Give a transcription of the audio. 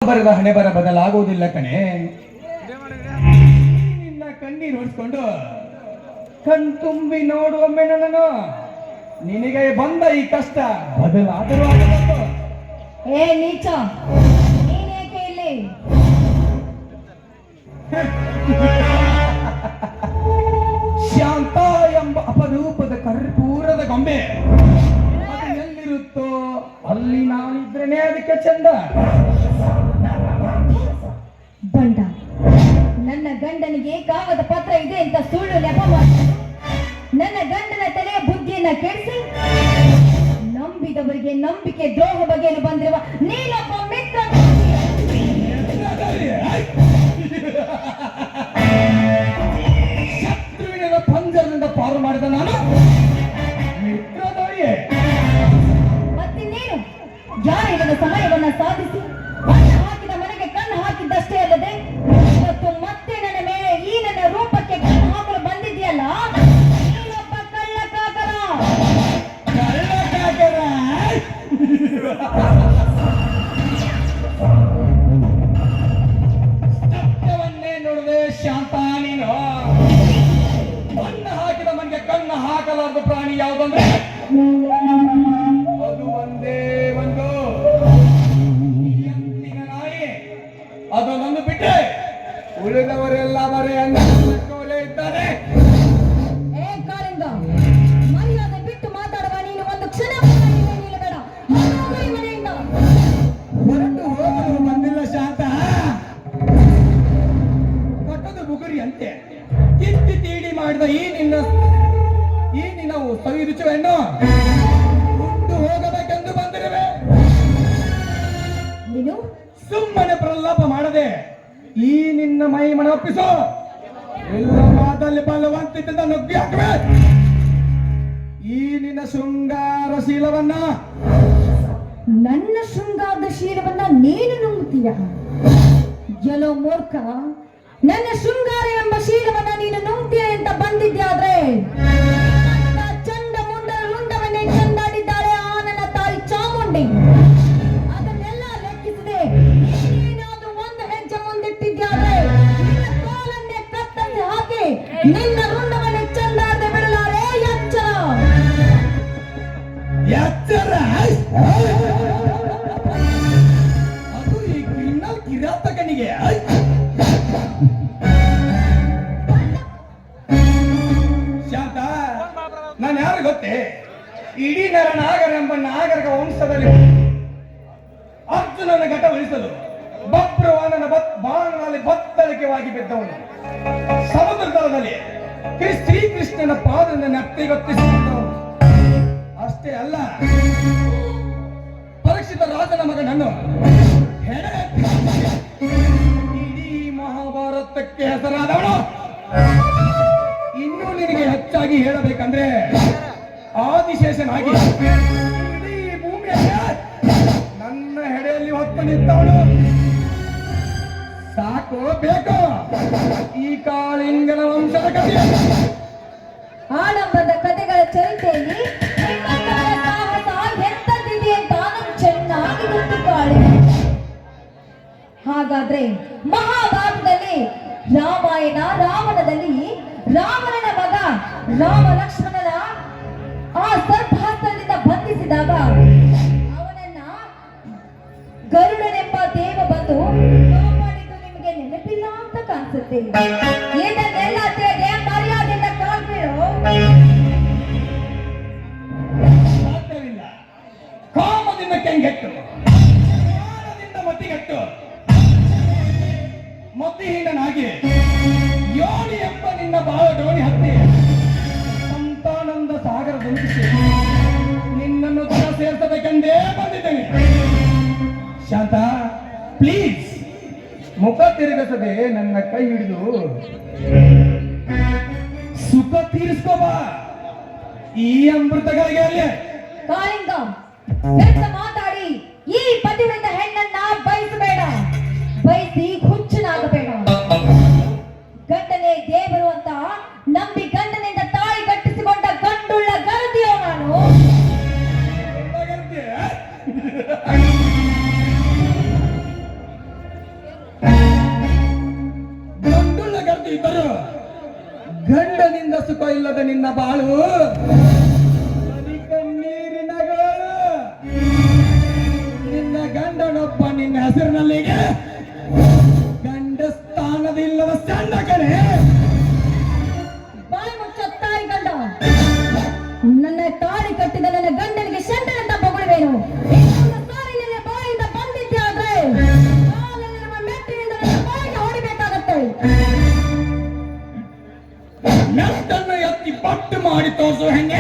ಬರದ ಹಣೆ ಬರ ಬದಲಾಗುವುದಿಲ್ಲ ಕಣೆ. ನಿನ್ನ ಕಣ್ಣೀರು ಹೊಡ್ಸ್ಕೊಂಡು ಕಣ್ತುಂಬಿ ನೋಡುವೊಮ್ಮೆ ನನ್ನನ್ನು. ನಿನಗೆ ಬಂದ ಈ ಕಷ್ಟ ಬದಲಾದರೂ ಆಗಬೇಕು. ಏ ನೀಚ, ನೀನೇಕೆ ಇಲ್ಲಿ? ಶಾಂತ ಎಂಬ ಅಪರೂಪದ ಕರ್ಪೂರದ ಗೊಂಬೆ ಅದು ಎಲ್ಲಿರುತ್ತೋ ಅಲ್ಲಿ ನಾನಿದ್ರೇನೆ ಅದಕ್ಕೆ ಚಂದ. ಬಂಡ, ನನ್ನ ಗಂಡನಿಗೆ ಕಾಗದ ಪತ್ರ ಇದೆ ಅಂತ ಸುಳ್ಳು ನೆಪ ಮಾಡಿ ನನ್ನ ಗಂಡನ ತಲೆಯ ಬುದ್ಧಿಯನ್ನ ಕೆಡಿಸಿ ನಂಬಿದವರಿಗೆ ನಂಬಿಕೆ ದ್ರೋಹ ಬಗೆಯಲು ಬಂದಿರುವ ನೀನೊಬ್ಬ ಮಿತ್ರ. ಶತ್ರುವಿನ ಪಂಜರದಿಂದ ಪಾರು ಮಾಡಿದ ನಾನು ಮಿತ್ರದೊಡೆಯೇ. ಮತ್ತಿನ್ನೇನು, ಯಾರಿಲ್ಲದ ಸಮಯವನ್ನ ಸಾಧಿಸಿ ಕಣ್ಣು ಹಾಕಿದ ಮನೆಗೆ ಕಣ್ಣು ಹಾಕಿದ್ದಷ್ಟೇ ಅಲ್ಲದೆ ಮತ್ತು ಮತ್ತೆ ನನ್ನ ಮೇಲೆ ಈ ನನ್ನ ರೂಪಕ್ಕೆ ಕಣ್ಣು ಹಾಕಲು ಬಂದಿದೆಯಲ್ಲ, ನೀನೊಬ್ಬ ಕಳ್ಳ ಕಾಕರ. ಸತ್ಯವನ್ನೇ ನೋಡದೆ ಶಾಂತ ನೀನು. ಕಣ್ಣು ಹಾಕಿದ ಮನೆಗೆ ಕಣ್ಣು ಹಾಕಲಾರ್ದ ಪ್ರಾಣಿ ಯಾವುದಂದ್ರೆ ಅದು ಒಂದೇ ಒಂದು ಎತ್ತಿನ ನಾಯಿ. ಅದನ್ನೊಂದು ಬಿಟ್ಟರೆ ಉಳಿದವರೆಲ್ಲ ಬರೇ ಅನ್ನೋಲೆ ಇದ್ದಾರೆ. ಏ ಕಾಳಿಂಗ, ಮರ್ಯಾದೆ ಬಿಟ್ಟು ಮಾತಾಡುವ ನೀನು ಒಂದು ಕ್ಷಣ ನಿಲ್ಲಬೇಡ. ಮನೆಯಿಂದ ಹೊರಟು ಹೋಗಲು ಬಂದಿಲ್ಲ ಶಾಂತ. ಕೊಟ್ಟದು ಬುಗುರಿ ಅಂತೆ ಕಿತ್ತಿ ತೀಡಿ ಮಾಡಿದ ಈ ನಿನ್ನ ಸವಿ ರುಚಿಯನ್ನು ಉಂಟು ಹೋಗಬೇಕೆಂದು ಬಂದಿರುವೆ. ನೀನು ಸುಮ್ಮನೆ ಪ್ರಲಾಪ ಮಾಡದೆ ಈ ನಿನ್ನ ಮೈ ಮನೊಪ್ಪಿಸು. ಎಲ್ಲ ಮಾತಲ್ಲಿ ಬಲವಂತಿದ್ದ ನುಗ್ಗಿ ಹಾಕುವೆ. ಈ ನಿನ್ನ ಶೃಂಗಾರ ಶೀಲವನ್ನ, ನನ್ನ ಶೃಂಗಾರದ ಶೀಲವನ್ನ ನೀನು ನುಂಗುತ್ತೀಯ. ಎಲ್ಲೋ ಮೂರ್ಖ, ನನ್ನ ಶೃಂಗಾರ ಎಂಬ ಶೀಲವನ್ನ ನೀನು ನುಂಗ್ತೀಯ ಅಂತ ಬಂದಿದ್ಯಾದ್ರೆ ಚಂಡ ಮುಂಡ ರುಂಡವನ್ನೇ ಚಂದಾಡಿದ್ದಾಳೆ ಆ ನನ್ನ ತಾಯಿ ಚಾಮುಂಡಿ. ಅದನ್ನೆಲ್ಲ ಲೆಕ್ಕಿಸದೆ ನೀನೇನಾದ್ರೂ ಒಂದು ಹೆಜ್ಜೆ ಮುಂದಿಟ್ಟಿದ್ಯಾದ್ರೆ ನಿನ್ನ ತೋಲನ್ನೇ ಕತ್ತರಿಸಿ ಹಾಕಿ ನಿನ್ನ ರುಂಡವನ್ನೇ ಚಂದಾಡದೆ ಬಿಡಲಾರೆ. ಎಚ್ಚರ ಎಚ್ಚರ. ಅದು ಈ ಕ್ರಿಮಿನಲ್ ಕಿರಾತಕನಿಗೆ. ಶಾಂತ, ನಾನು ಯಾರು ಗೊತ್ತೇ? ಇಡೀ ನಾಗರೆಂಬ ನಾಗರಿಕ ವಂಶದಲ್ಲಿ ಅರ್ಜುನನ ಘಟ ಉಳಿಸಲು ಬಬ್ರವಾನನ ಬಾಣದಲ್ಲಿ ಬತ್ತಳಿಕೆವಾಗಿ ಬಿದ್ದವನು. ಸಮುದ್ರದಲ್ಲಿ ಶ್ರೀಕೃಷ್ಣನ ಪಾದದಿಂದ ನೆತ್ತಿಗೊತ್ತಿಸಿದವನು. ಅಷ್ಟೇ ಅಲ್ಲ, ಪರೀಕ್ಷಿತ ರಾಜನ ಮಗನನ್ನು ಇಡೀ ಮಹಾಭಾರತಕ್ಕೆ ಹೆಸರಾದವನು. ಇನ್ನೂ ನಿನಗೆ ಹೆಚ್ಚಾಗಿ ಹೇಳಬೇಕಂದ್ರೆ ಆದಿಶೇಷನಾಗಿ ಇಡೀ ಭೂಮಿಯಲ್ಲಿ ನನ್ನ ಹೆಡೆಯಲ್ಲಿ ಹೊತ್ತು ನಿಂತವನು. ಸಾಕು ಬೇಕು ಈ ಕಾಳಿಂಗನ ವಂಶದ ಕಥೆ. ಆಡಂಬರದ ಕಥೆಗಳ ಚರಿತೆಯಲ್ಲಿ ನಿಮ್ಮಂತಹ ಸಾಹಸ ಎಂತದ್ದಿದೆ ಅಂತ ನನಗೆ ಚೆನ್ನಾಗಿ ಗೊತ್ತು ಕಾಳಿ. ಹಾಗಾದ್ರೆ ಮಹಾಭಾರತದಲ್ಲಿ ರಾಮಾಯಣ ರಾವಣದಲ್ಲಿ ರಾವಣನ ಮಗ ರಾಮ ಲಕ್ಷ್ಮಣನ ಆ ಸರ್ಪಹಸ್ತದಿಂದ ಬಂಧಿಸಿದಾಗ ಅವನನ್ನ ಗರುಡನೆಂಬ ದೇವ ಬಂದು ಕಾಪಾಡಿದ್ದು ನಿಮಗೆ ನೆನಪಿಲ್ಲ ಅಂತ ಕಾಣಿಸುತ್ತೆ. ಇದನ್ನೆಲ್ಲ ತಿಳಿದೆ ಮರ್ಯಾದೆಯಿಂದ ಕಾಲ್ಬೀಳು. ಸಾಧ್ಯವಿಲ್ಲ. ಕಾಮದಿಂದ ಕೆಂಗೆಟ್ಟು, ಜ್ಞಾನದಿಂದ ಮತಿಗೆಟ್ಟು, ಮತಿಹೀನನಾಗಿ ಯೋನಿ ಎಂಬ ನಿನ್ನ ಬಾಳ ಡೋಣಿ ಹತ್ತಿ ಸಂತಾನಂದ ಸಾಗರ ದುಂಬಿಸಿ ನಿನ್ನನ್ನು ದೂರ ಸೇರಿಸಬೇಕೆಂದೇ ಬಂದಿದ್ದೇನೆ. ಶಾಂತ, ಪ್ಲೀಸ್ ಮುಖ ತಿರುಗಿಸದೆ ನನ್ನ ಕೈ ಹಿಡಿದು ಸುಖ ತೀರಿಸ್ಕೋಬಾ ಈ ಅಮೃತಗಳಿಗೆ. ಅಲ್ಲಿ ಕಾಳಿಂಗ, ವ್ಯರ್ಥ ಮಾತಾಡಿ ಈ ಪತಿವ್ರತ ಹೆಣ್ಣನ್ನ ಬಯಸಬೇಡ. ಬಯಸಿ ಹುಚ್ಚನಾಗಬೇಡ. ಗಂಡನೇ ದೇವರು ಅಂತ ನಂಬಿ ಗಂಡನಿಂದ ತಾಳಿ ಕಟ್ಟಿಸಿಕೊಂಡ ಗಂಡುಳ್ಳ ಗರತಿಯೋ ನಾನು. ಗಂಡನಿಂದ ಸುಖ ಇಲ್ಲದ ನಿನ್ನ ಬಾಳು ಬರೀ ಕಣ್ಣೀರಿನಗಳು. ನಿನ್ನ ಗಂಡನೊಬ್ಬ ನಿನ್ನ ಹೆಸರಿನಲ್ಲಿಗೆ ಗಂಡ ಸ್ಥಾನದಿಲ್ಲದ ಸಣ್ಣ ಕಡೆ. ಬಾಯಿ ಮುಚ್ಚ ತಾಯಿ ಗಂಡ. ನನ್ನ ತಾಳಿ ಕಟ್ಟಿದ ನನ್ನ ಗಂಡನಿಗೆ ಶಂಡನಂತ ಬೊಗಳುವೇನು? ಸಾರಿನ ಬಾಯಿಂದ ಬಂದಿದ್ದೆ ಆದ್ರೆ ಕಾಲಲ್ಲಿರುವ ಮೆಟ್ಟಿನಿಂದ ನನ್ನ ಬಾಯಿಗೆ ಹೊಡಿಬೇಕಾಗತ್ತೆ. ಮೆಟ್ಟನ್ನು ಎತ್ತಿ ಪಟ್ಟು ಮಾಡಿ ತೋರಿಸುವ ಹೆಣ್ಣೆ